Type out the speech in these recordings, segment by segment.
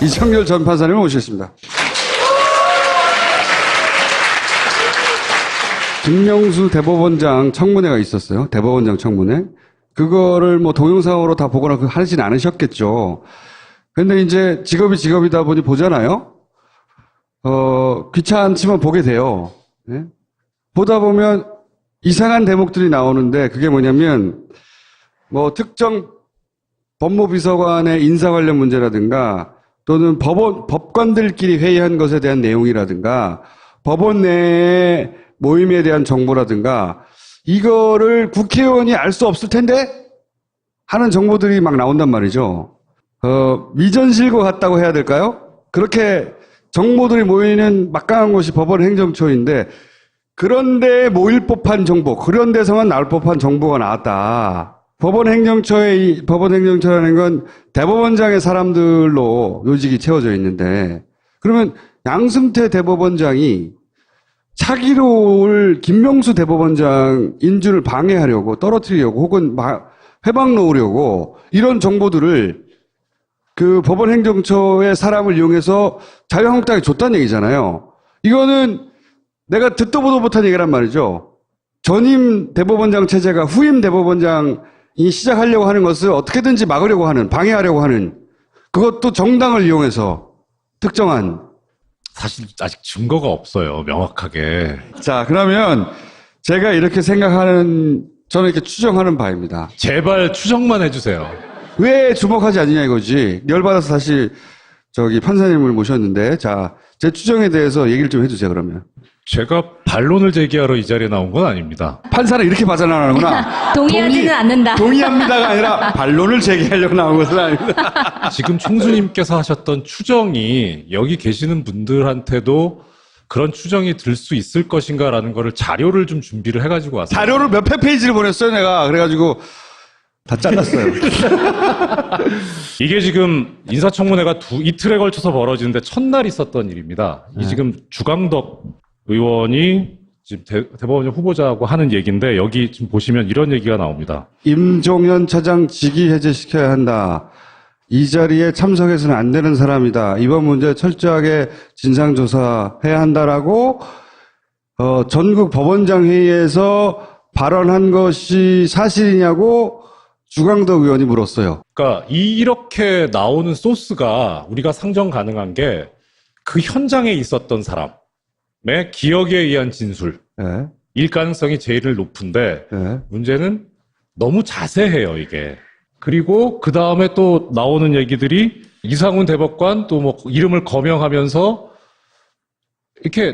이정렬 전 판사님을 모시겠습니다. 김명수 대법원장 청문회가 있었어요. 대법원장 청문회. 그거를 뭐 동영상으로 다 보거나 하진 않으셨겠죠. 근데 이제 직업이다 보니 보잖아요. 귀찮지만 보게 돼요. 네? 보다 보면 이상한 대목들이 나오는데 그게 뭐냐면 뭐 특정 법무비서관의 인사 관련 문제라든가 또는 법관들끼리 회의한 것에 대한 내용이라든가 법원 내의 모임에 대한 정보라든가 이거를 국회의원이 알 수 없을 텐데 하는 정보들이 막 나온단 말이죠. 미전실과 같다고 해야 될까요? 그렇게 정보들이 모이는 막강한 곳이 법원 행정처인데 그런데 모일 법한 정보, 그런 데서만 나올 법한 정보가 나왔다. 법원 행정처라는 건 대법원장의 사람들로 요직이 채워져 있는데 그러면 양승태 대법원장이 차기로 올 김명수 대법원장 인준을 방해하려고 떨어뜨리려고 혹은 회방 놓으려고 이런 정보들을 그 법원 행정처의 사람을 이용해서 자유한국당에 줬다는 얘기잖아요. 이거는 내가 듣도 보도 못한 얘기란 말이죠. 전임 대법원장 체제가 후임 대법원장이 시작하려고 하는 것을 어떻게든지 막으려고 하는, 방해하려고 하는 그것도 정당을 이용해서 특정한. 사실 아직 증거가 없어요. 명확하게. 자, 그러면 제가 이렇게 생각하는, 저는 이렇게 추정하는 바입니다. 제발 추정만 해주세요. 왜 주목하지 않느냐 이거지. 열받아서 다시 판사님을 모셨는데, 자, 제 추정에 대해서 얘기를 좀 해주세요, 그러면. 제가 반론을 제기하러 이 자리에 나온 건 아닙니다. 판사는 이렇게 봐전하는구나. 동의하지는 않는다. 동의합니다가 아니라 반론을 제기하려고 나온 것은 아닙니다. 지금 총수님께서 하셨던 추정이 여기 계시는 분들한테도 그런 추정이 들 수 있을 것인가라는 거를 자료를 좀 준비를 해가지고 왔어요. 자료를 몇백 페이지를 보냈어요, 내가. 그래가지고 다 잘랐어요. 이게 지금 인사청문회가 이틀에 걸쳐서 벌어지는데 첫날 있었던 일입니다. 이 지금 주광덕 의원이 지금 대법원장 후보자하고 하는 얘기인데 여기 지금 보시면 이런 얘기가 나옵니다. 임종현 차장 직위 해제시켜야 한다. 이 자리에 참석해서는 안 되는 사람이다. 이번 문제 철저하게 진상조사해야 한다라고 전국 법원장 회의에서 발언한 것이 사실이냐고 주광덕 의원이 물었어요. 그러니까 이렇게 나오는 소스가 우리가 상정 가능한 게 그 현장에 있었던 사람의 기억에 의한 진술. 네. 일 가능성이 제일 높은데 네. 문제는 너무 자세해요, 이게. 그리고 그 다음에 또 나오는 얘기들이 이상훈 대법관 또 뭐 이름을 거명하면서 이렇게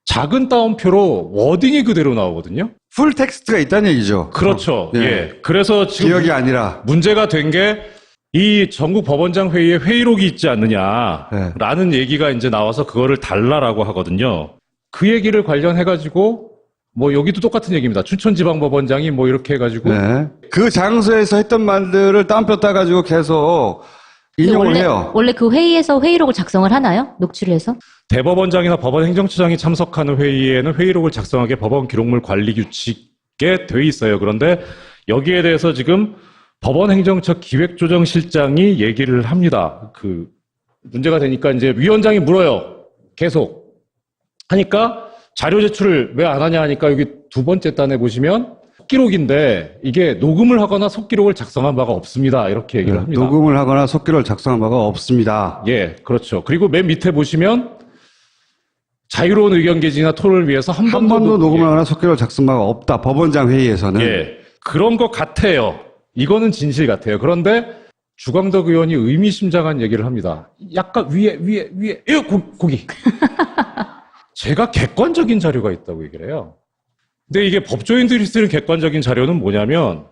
작은 따옴표로 워딩이 그대로 나오거든요. 풀 텍스트가 있다는 얘기죠. 그렇죠. 예. 예. 그래서 지금 기억이 아니라. 문제가 된 게 이 전국 법원장 회의에 회의록이 있지 않느냐라는 얘기가 이제 나와서 그거를 달라라고 하거든요. 그 얘기를 관련해가지고 뭐 여기도 똑같은 얘기입니다. 춘천지방법원장이 뭐 이렇게 해가지고 네. 그 장소에서 했던 말들을 따옴표 따가지고 계속 인용을 해요. 원래 그 회의에서 회의록을 작성을 하나요? 녹취를 해서? 대법원장이나 법원 행정처장이 참석하는 회의에는 회의록을 작성하게 법원 기록물 관리 규칙에 돼 있어요. 그런데 여기에 대해서 지금 법원 행정처 기획조정실장이 얘기를 합니다. 그 문제가 되니까 이제 위원장이 물어요. 계속 하니까 자료 제출을 왜 안 하냐 하니까 여기 두 번째 단에 보시면 속기록인데 이게 녹음을 하거나 속기록을 작성한 바가 없습니다. 이렇게 얘기를 합니다. 녹음을 하거나 속기록을 작성한 바가 없습니다. 예, 그렇죠. 그리고 맨 밑에 보시면 자유로운 의견 개진이나 토론을 위해서 한 번도 녹음을 하거나 속기록을 작성한 바가 없다. 법원장 회의에서는. 예, 그런 것 같아요. 이거는 진실 같아요. 그런데 주광덕 의원이 의미심장한 얘기를 합니다. 약간 위에, 고기. 제가 객관적인 자료가 있다고 얘기를 해요. 근데 이게 법조인들이 쓰는 객관적인 자료는 뭐냐면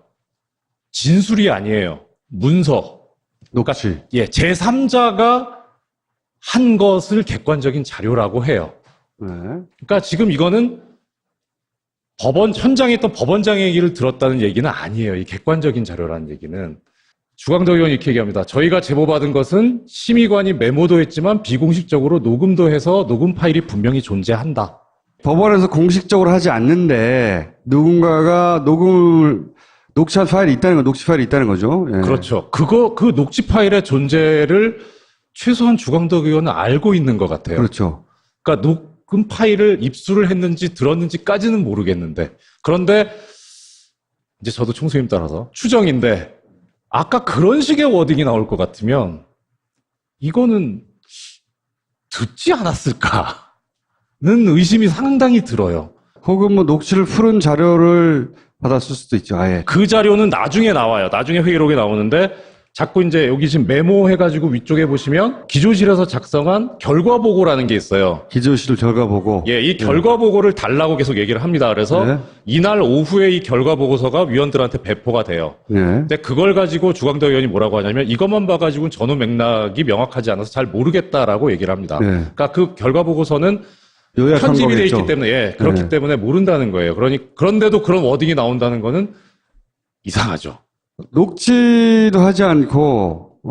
진술이 아니에요. 문서. 녹취. 예, 제3자가 한 것을 객관적인 자료라고 해요. 네. 그러니까 지금 이거는 현장에 있던 법원장의 얘기를 들었다는 얘기는 아니에요. 이 객관적인 자료라는 얘기는. 주광덕 의원이 이렇게 얘기합니다. 저희가 제보받은 것은 심의관이 메모도 했지만 비공식적으로 녹음도 해서 녹음 파일이 분명히 존재한다. 법원에서 공식적으로 하지 않는데 누군가가 녹취한 파일이 있다는 거, 녹취 파일이 있다는 거죠. 예. 그렇죠. 그 녹취 파일의 존재를 최소한 주광덕 의원은 알고 있는 것 같아요. 그렇죠. 그러니까 녹음 파일을 입수를 했는지 들었는지까지는 모르겠는데, 그런데 이제 저도 총수님 따라서 추정인데, 아까 그런 식의 워딩이 나올 것 같으면 이거는 듣지 않았을까는 의심이 상당히 들어요. 혹은 뭐 녹취를 풀은 자료를 받았을 수도 있죠. 아예. 그 자료는 나중에 나와요. 나중에 회의록에 나오는데 자꾸 이제 여기 지금 메모해가지고 위쪽에 보시면 기조실에서 작성한 결과보고라는 게 있어요. 기조실 결과 보고. 예, 이 결과보고를 달라고 계속 얘기를 합니다. 그래서 네. 이날 오후에 이 결과보고서가 위원들한테 배포가 돼요. 네. 근데 그걸 가지고 주광덕 의원이 뭐라고 하냐면 이것만 봐가지고는 전후 맥락이 명확하지 않아서 잘 모르겠다라고 얘기를 합니다. 네. 그러니까 그 결과보고서는 요약한 편집이 돼 거겠죠. 있기 때문에, 예, 그렇기 네. 때문에 모른다는 거예요. 그런데도 그런 워딩이 나온다는 거는 이상하죠. 녹취도 하지 않고,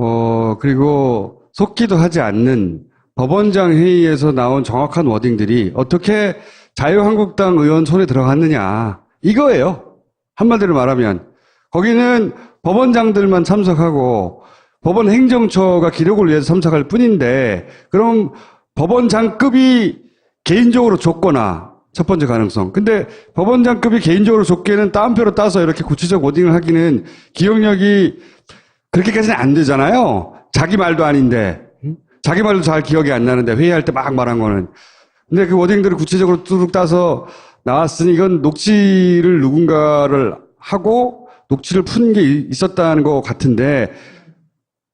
그리고 속기도 하지 않는 법원장 회의에서 나온 정확한 워딩들이 어떻게 자유한국당 의원 손에 들어갔느냐. 이거예요. 한마디로 말하면. 거기는 법원장들만 참석하고 법원 행정처가 기록을 위해서 참석할 뿐인데, 그럼 법원장급이 개인적으로 줬거나, 첫 번째 가능성. 근데 법원장급이 개인적으로 줬기에는 따옴표로 따서 이렇게 구체적 워딩을 하기는 기억력이 그렇게까지는 안 되잖아요. 자기 말도 아닌데. 자기 말도 잘 기억이 안 나는데 회의할 때 막 말한 거는. 근데 그 워딩들을 구체적으로 뚜둑 따서 나왔으니 이건 녹취를 누군가를 하고 녹취를 푼 게 있었다는 것 같은데,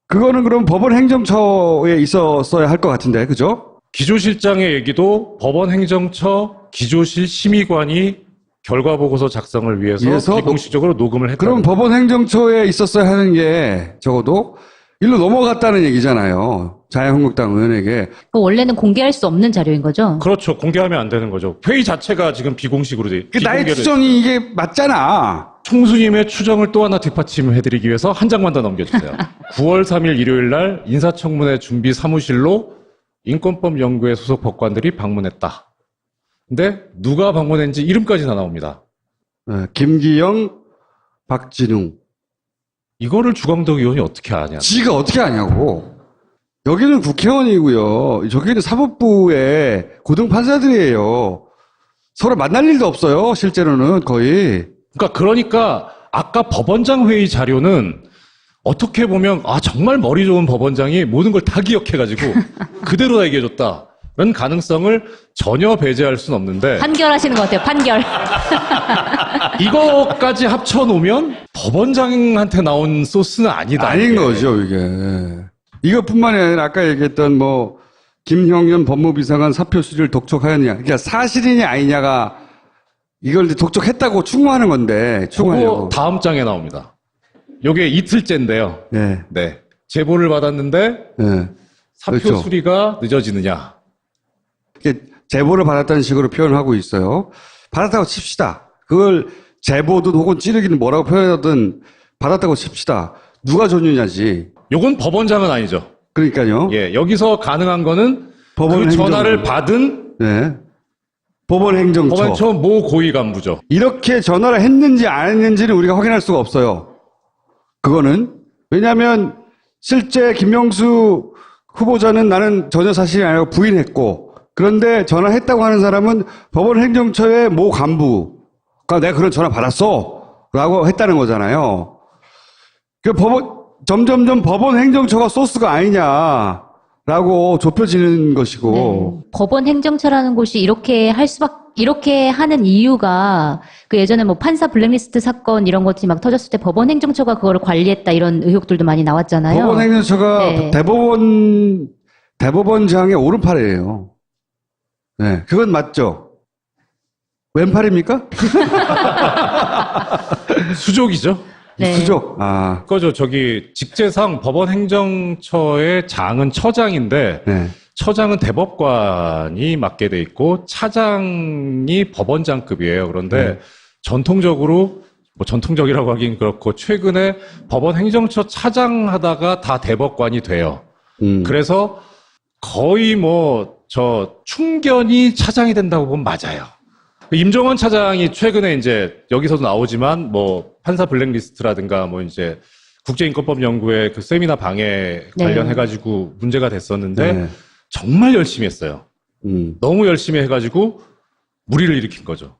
그거는 그럼 법원 행정처에 있었어야 할 것 같은데, 그죠? 기조실장의 얘기도 법원 행정처 기조실 심의관이 결과보고서 작성을 위해서 비공식적으로 녹음을 했다. 그럼 법원 행정처에 있었어야 하는 게 적어도 일로 넘어갔다는 얘기잖아요. 자유한국당 의원에게. 원래는 공개할 수 없는 자료인 거죠? 그렇죠. 공개하면 안 되는 거죠. 회의 자체가 지금 비공식으로 돼. 나의 추정이 이게 맞잖아. 총수님의 추정을 또 하나 뒷받침해드리기 위해서 한 장만 더 넘겨주세요. 9월 3일 일요일 날 인사청문회 준비 사무실로 인권법 연구회 소속 법관들이 방문했다. 근데 누가 방문했는지 이름까지 다 나옵니다. 김기영, 박진웅. 이거를 주광덕 의원이 어떻게 아냐? 지가 어떻게 아냐고. 여기는 국회의원이고요. 저기는 사법부의 고등판사들이에요. 서로 만날 일도 없어요. 실제로는 거의. 그러니까 아까 법원장 회의 자료는 어떻게 보면 정말 머리 좋은 법원장이 모든 걸 다 기억해가지고 그대로 다 얘기해줬다라는 가능성을 전혀 배제할 수는 없는데, 판결하시는 것 같아요. 판결. 이거까지 합쳐놓으면 법원장한테 나온 소스는 아니다. 아닌 이게. 거죠, 이게. 이것뿐만이 아니라 아까 얘기했던 김형현 법무비서관 사표 수리를 독촉하였냐. 그러니까 사실이냐 아니냐가 이걸 독촉했다고 추궁하는 건데, 그거 추궁하려고. 다음 장에 나옵니다. 요게 이틀째인데요. 네. 네. 제보를 받았는데 네. 사표 그렇죠. 수리가 늦어지느냐. 이게 제보를 받았다는 식으로 표현을 하고 있어요. 받았다고 칩시다. 그걸 제보든 혹은 찌르기는 뭐라고 표현하든 받았다고 칩시다. 누가 줬느냐지. 요건 법원장은 아니죠. 그러니까요. 예, 여기서 가능한 거는 법원 그 전화를 행정부. 받은 네. 법원 행정처. 법원처 모 고위 간부죠. 이렇게 전화를 했는지 안 했는지는 우리가 확인할 수가 없어요. 그거는. 왜냐하면 실제 김명수 후보자는 나는 전혀 사실이 아니라고 부인했고, 그런데 전화했다고 하는 사람은 법원 행정처의 모 간부가 내가 그런 전화 받았어 라고 했다는 거잖아요. 점점점 법원 행정처가 소스가 아니냐라고 좁혀지는 것이고. 네. 법원 행정처라는 곳이 이렇게 하는 이유가 그 예전에 판사 블랙리스트 사건 이런 것들이 막 터졌을 때 법원 행정처가 그거를 관리했다 이런 의혹들도 많이 나왔잖아요. 법원 행정처가 네. 대법원장의 오른팔이에요. 네, 그건 맞죠. 왼팔입니까? 수족이죠. 네. 수족. 그거죠. 직제상 법원 행정처의 장은 처장인데, 네. 처장은 대법관이 맡게 돼 있고 차장이 법원장급이에요. 그런데 전통적으로 전통적이라고 하긴 그렇고 최근에 법원 행정처 차장 하다가 다 대법관이 돼요. 그래서 거의 충견이 차장이 된다고 보면 맞아요. 임종원 차장이 최근에 이제 여기서도 나오지만 판사 블랙리스트라든가 이제 국제인권법연구회 그 세미나 방해 네. 관련해가지고 문제가 됐었는데 네. 정말 열심히 했어요. 음. 너무 열심히 해가지고 무리를 일으킨 거죠.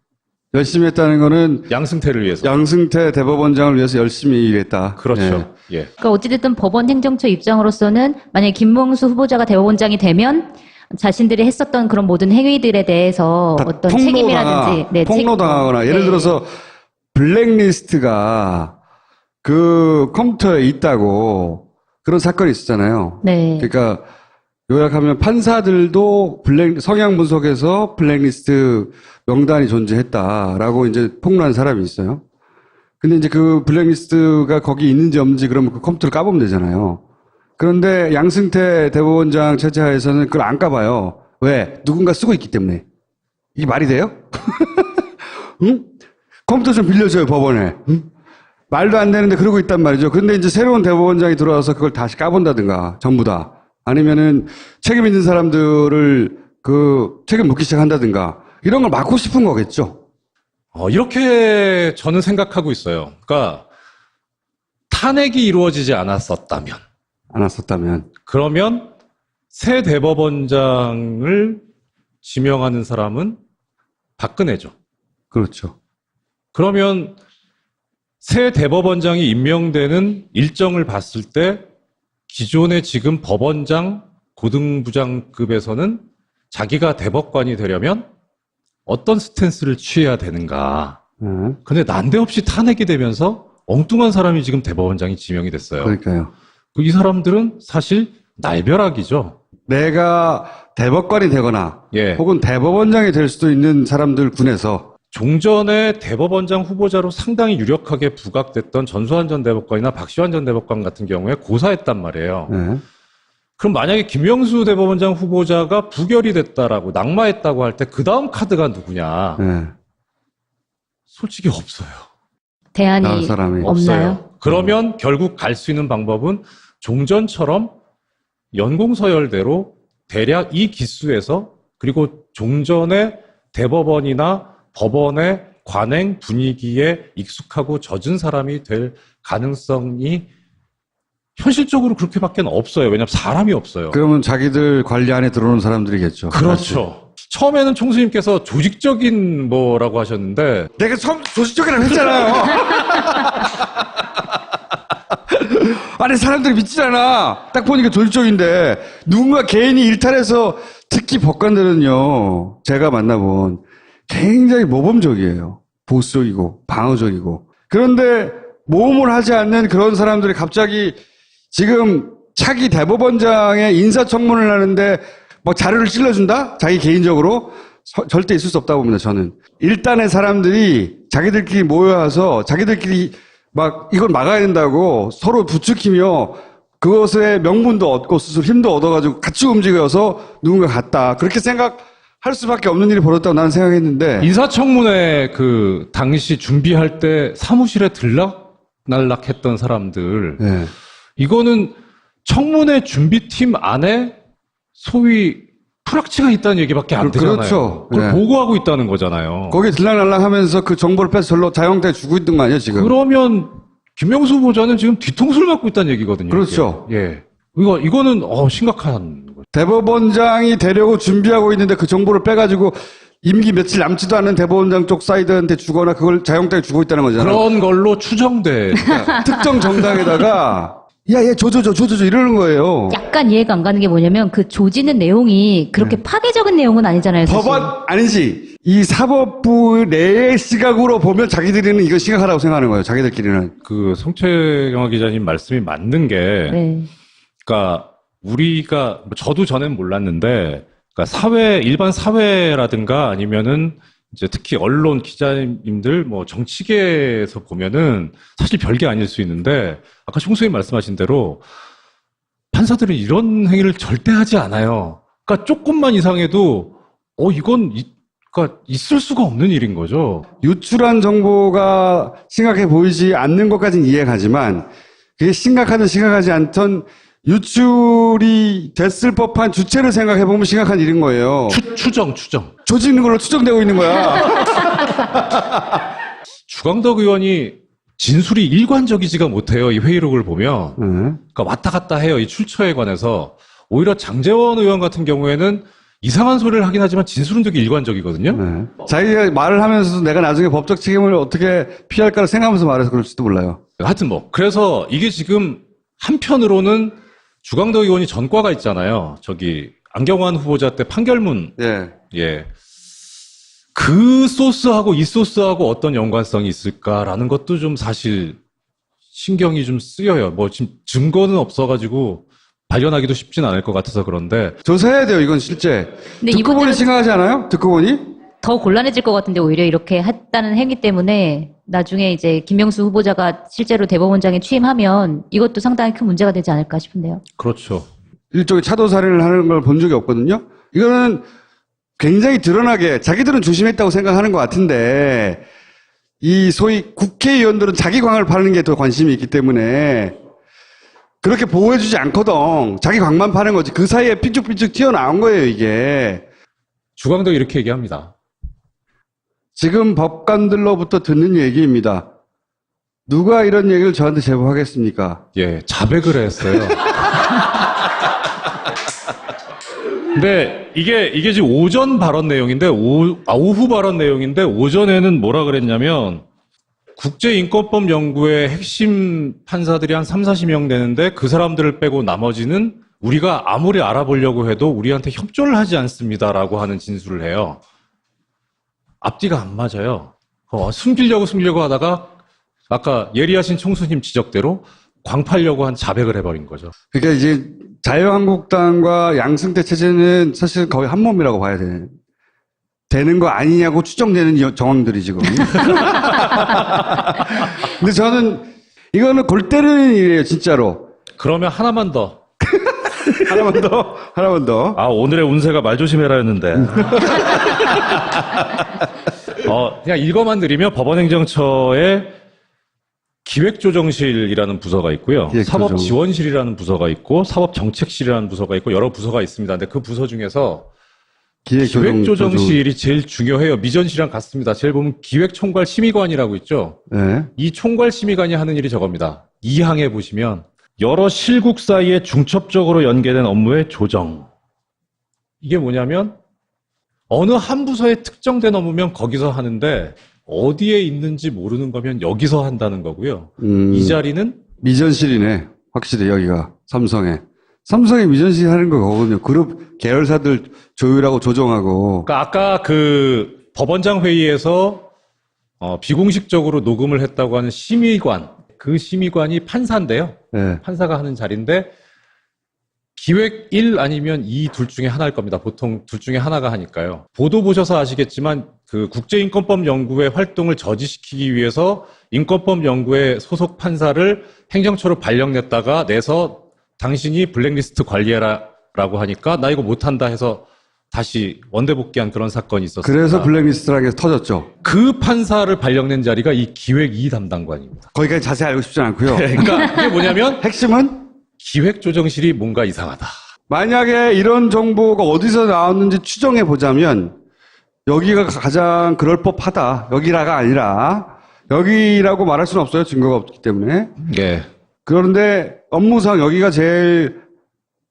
열심히 했다는 거는 양승태를 위해서. 양승태 대법원장을 위해서 열심히 일했다. 그렇죠. 예. 그러니까 어찌됐든 법원 행정처 입장으로서는 만약에 김문수 후보자가 대법원장이 되면 자신들이 했었던 그런 모든 행위들에 대해서 다 어떤 책임이라든지 폭로당하거나 예를 네. 들어서 블랙리스트가 그 컴퓨터에 있다고 그런 사건이 있었잖아요. 네. 그러니까 요약하면 판사들도 성향 분석에서 블랙리스트 명단이 존재했다라고 이제 폭로한 사람이 있어요. 근데 이제 그 블랙리스트가 거기 있는지 없는지 그러면 그 컴퓨터를 까보면 되잖아요. 그런데 양승태 대법원장 체제하에서는 그걸 안 까봐요. 왜? 누군가 쓰고 있기 때문에. 이게 말이 돼요? 응? 컴퓨터 좀 빌려줘요, 법원에. 응? 말도 안 되는데 그러고 있단 말이죠. 근데 이제 새로운 대법원장이 들어와서 그걸 다시 까본다든가, 전부 다. 아니면은 책임 있는 사람들을 책임 묻기 시작한다든가, 이런 걸 막고 싶은 거겠죠. 이렇게 저는 생각하고 있어요. 그러니까 탄핵이 이루어지지 않았었다면, 그러면 새 대법원장을 지명하는 사람은 박근혜죠. 그렇죠. 그러면 새 대법원장이 임명되는 일정을 봤을 때 기존의 지금 법원장, 고등부장급에서는 자기가 대법관이 되려면 어떤 스탠스를 취해야 되는가. 근데 난데없이 탄핵이 되면서 엉뚱한 사람이 지금 대법원장이 지명이 됐어요. 그러니까요. 이 사람들은 사실 날벼락이죠. 내가 대법관이 되거나, 예. 혹은 대법원장이 될 수도 있는 사람들 군에서 종전에 대법원장 후보자로 상당히 유력하게 부각됐던 전수환 전 대법관이나 박시환 전 대법관 같은 경우에 고사했단 말이에요. 네. 그럼 만약에 김영수 대법원장 후보자가 부결이 됐다라고 낙마했다고 할 때 그 다음 카드가 누구냐? 네. 솔직히 없어요. 대안이 나올 사람이 없나요? 그러면 결국 갈 수 있는 방법은 종전처럼 연공서열대로 대략 이 기수에서 그리고 종전의 대법원이나 법원의 관행 분위기에 익숙하고 젖은 사람이 될 가능성이 현실적으로 그렇게밖에 없어요. 왜냐하면 사람이 없어요. 그러면 자기들 관리 안에 들어오는 사람들이겠죠. 그렇죠. 처음에는 총수님께서 조직적인 뭐라고 하셨는데 내가 처음 조직적이라고 했잖아요. 아니 사람들이 믿지잖아. 딱 보니까 조직적인데 누군가 개인이 일탈해서 특히 법관들은요. 제가 만나본 굉장히 모범적이에요. 보수적이고 방어적이고. 그런데 모험을 하지 않는 그런 사람들이 갑자기 지금 차기 대법원장의 인사청문을 하는데 뭐 자료를 찔러준다? 자기 개인적으로? 절대 있을 수 없다고 봅니다, 저는. 일단의 사람들이 자기들끼리 모여와서 자기들끼리 막 이걸 막아야 된다고 서로 부추기며 그것의 명분도 얻고 스스로 힘도 얻어가지고 같이 움직여서 누군가 갔다. 그렇게 생각할 수밖에 없는 일이 벌어졌다고 나는 생각했는데. 인사청문회 그 당시 준비할 때 사무실에 들락날락했던 사람들 네. 이거는 청문회 준비팀 안에 소위 프락치가 있다는 얘기밖에 안 되잖아요. 그렇죠. 그걸 네. 보고하고 있다는 거잖아요. 거기 들락날락 하면서 그 정보를 빼서 절로 자영업자에 주고 있던 거 아니에요, 지금? 그러면 김영수 후보자는 지금 뒤통수를 맞고 있다는 얘기거든요. 그렇죠. 이게. 예. 이거는 심각한 거죠. 대법원장이 되려고 준비하고 있는데 그 정보를 빼가지고 임기 며칠 남지도 않은 대법원장 쪽 사이드한테 주거나 그걸 자영업자에 주고 있다는 거잖아요. 그런 걸로 추정돼. 특정 정당에다가 야, 얘 줘 이러는 거예요. 약간 이해가 안 가는 게 뭐냐면 그 조지는 내용이 그렇게 파괴적인 내용은 아니잖아요. 사실. 법원 아니지. 이 사법부 내의 시각으로 보면 자기들은 이거 심각하다고 생각하는 거예요. 자기들끼리는. 그 송채경화 기자님 말씀이 맞는 게, 네. 그러니까 우리가 저도 전엔 몰랐는데, 그러니까 일반 사회라든가 아니면은 이제 특히 언론 기자님들 뭐 정치계에서 보면은 사실 별게 아닐 수 있는데 아까 총수님 말씀하신 대로 판사들은 이런 행위를 절대 하지 않아요. 그러니까 조금만 이상해도 이건 그러니까 있을 수가 없는 일인 거죠. 유출한 정보가 심각해 보이지 않는 것까지는 이해가지만 그게 심각하든 심각하지 않던 유출이 됐을 법한 주체를 생각해보면 심각한 일인 거예요. 추정. 조지 있는 걸로 추정되고 있는 거야. 주광덕 의원이 진술이 일관적이지가 못해요. 이 회의록을 보면. 네. 그러니까 왔다 갔다 해요. 이 출처에 관해서. 오히려 장제원 의원 같은 경우에는 이상한 소리를 하긴 하지만 진술은 되게 일관적이거든요. 네. 자기가 말을 하면서도 내가 나중에 법적 책임을 어떻게 피할까를 생각하면서 말해서 그럴지도 몰라요. 하여튼 뭐 그래서 이게 지금 한편으로는 주광덕 의원이 전과가 있잖아요. 저기 안경환 후보자 때 판결문. 예. 예. 그 소스하고 이 소스하고 어떤 연관성이 있을까라는 것도 좀 사실 신경이 좀 쓰여요. 뭐 지금 증거는 없어가지고 발견하기도 쉽진 않을 것 같아서 그런데. 조사해야 돼요, 이건 실제. 근데 듣고 보니 이분들은 심각하지 않아요? 듣고 보니? 더 곤란해질 것 같은데 오히려 이렇게 했다는 행위 때문에 나중에 이제 김명수 후보자가 실제로 대법원장에 취임하면 이것도 상당히 큰 문제가 되지 않을까 싶은데요. 그렇죠. 일종의 차도살인을 하는 걸 본 적이 없거든요. 이거는 굉장히 드러나게 자기들은 조심했다고 생각하는 것 같은데 이 소위 국회의원들은 자기 광을 파는 게 더 관심이 있기 때문에 그렇게 보호해주지 않거든. 자기 광만 파는 거지. 그 사이에 삐죽삐죽 튀어나온 거예요, 이게. 주광덕이 이렇게 얘기합니다. 지금 법관들로부터 듣는 얘기입니다. 누가 이런 얘기를 저한테 제보하겠습니까? 예, 자백을 했어요. 근데 이게 지금 오전 발언 내용인데, 오후 발언 내용인데, 오전에는 뭐라 그랬냐면, 국제인권법 연구의 핵심 판사들이 한 30-40명 되는데, 그 사람들을 빼고 나머지는 우리가 아무리 알아보려고 해도 우리한테 협조를 하지 않습니다라고 하는 진술을 해요. 앞뒤가 안 맞아요. 숨기려고 하다가, 아까 예리하신 총수님 지적대로 광팔려고 한 자백을 해버린 거죠. 그러니까 이제 자유한국당과 양승태 체제는 사실 거의 한 몸이라고 봐야 되는 거 아니냐고 추정되는 정황들이 지금. 근데 저는 이거는 골 때리는 일이에요, 진짜로. 그러면 하나만 더. 하나만 더. 아, 오늘의 운세가 말 조심해라 했는데. 그냥 읽어만 드리면 법원행정처에 기획조정실이라는 부서가 있고요. 기획조정. 사법지원실이라는 부서가 있고 사법정책실이라는 부서가 있고 여러 부서가 있습니다. 근데 그 부서 중에서 기획조정실이 제일 중요해요. 미전실이랑 같습니다. 제일 보면 기획총괄심의관이라고 있죠. 네. 이 총괄심의관이 하는 일이 저겁니다. 2항에 보시면 여러 실국 사이에 중첩적으로 연계된 업무의 조정. 이게 뭐냐면 어느 한 부서에 특정된 업무면 거기서 하는데 어디에 있는지 모르는 거면 여기서 한다는 거고요. 이 자리는 미전실이네. 확실히 여기가 삼성에 미전실 하는 거 거거든요. 그룹 계열사들 조율하고 조정하고. 그러니까 아까 그 법원장 회의에서 비공식적으로 녹음을 했다고 하는 심의관, 그 심의관이 판사인데요. 네. 판사가 하는 자리인데 기획 1 아니면 2 둘 중에 하나일 겁니다. 보통 둘 중에 하나가 하니까요. 보도 보셔서 아시겠지만 그 국제인권법 연구의 활동을 저지시키기 위해서 인권법 연구의 소속 판사를 행정처로 발령냈다가 내서 당신이 블랙리스트 관리해라라고 하니까 나 이거 못한다 해서 다시 원대 복귀한 그런 사건이 있었습니다. 그래서 블랙리스트라는 게 터졌죠. 그 판사를 발령낸 자리가 이 기획 2 담당관입니다. 거기까지 자세히 알고 싶지 않고요. 그러니까 이게 뭐냐면 핵심은 기획조정실이 뭔가 이상하다. 만약에 이런 정보가 어디서 나왔는지 추정해 보자면 여기가 가장 그럴 법하다. 여기라가 아니라 여기라고 말할 수는 없어요. 증거가 없기 때문에. 예. 그런데 업무상 여기가 제일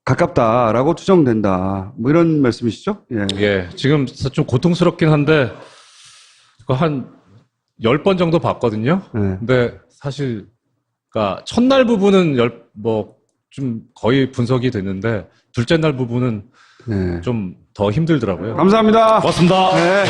가깝다라고 추정된다. 뭐 이런 말씀이시죠? 예. 예. 지금 좀 고통스럽긴 한데 그거 한 10번 정도 봤거든요. 네. 근데 사실 그러니까 첫날 부분은 좀 거의 분석이 됐는데 둘째 날 부분은 네. 좀 더 힘들더라고요. 감사합니다. 고맙습니다. 네.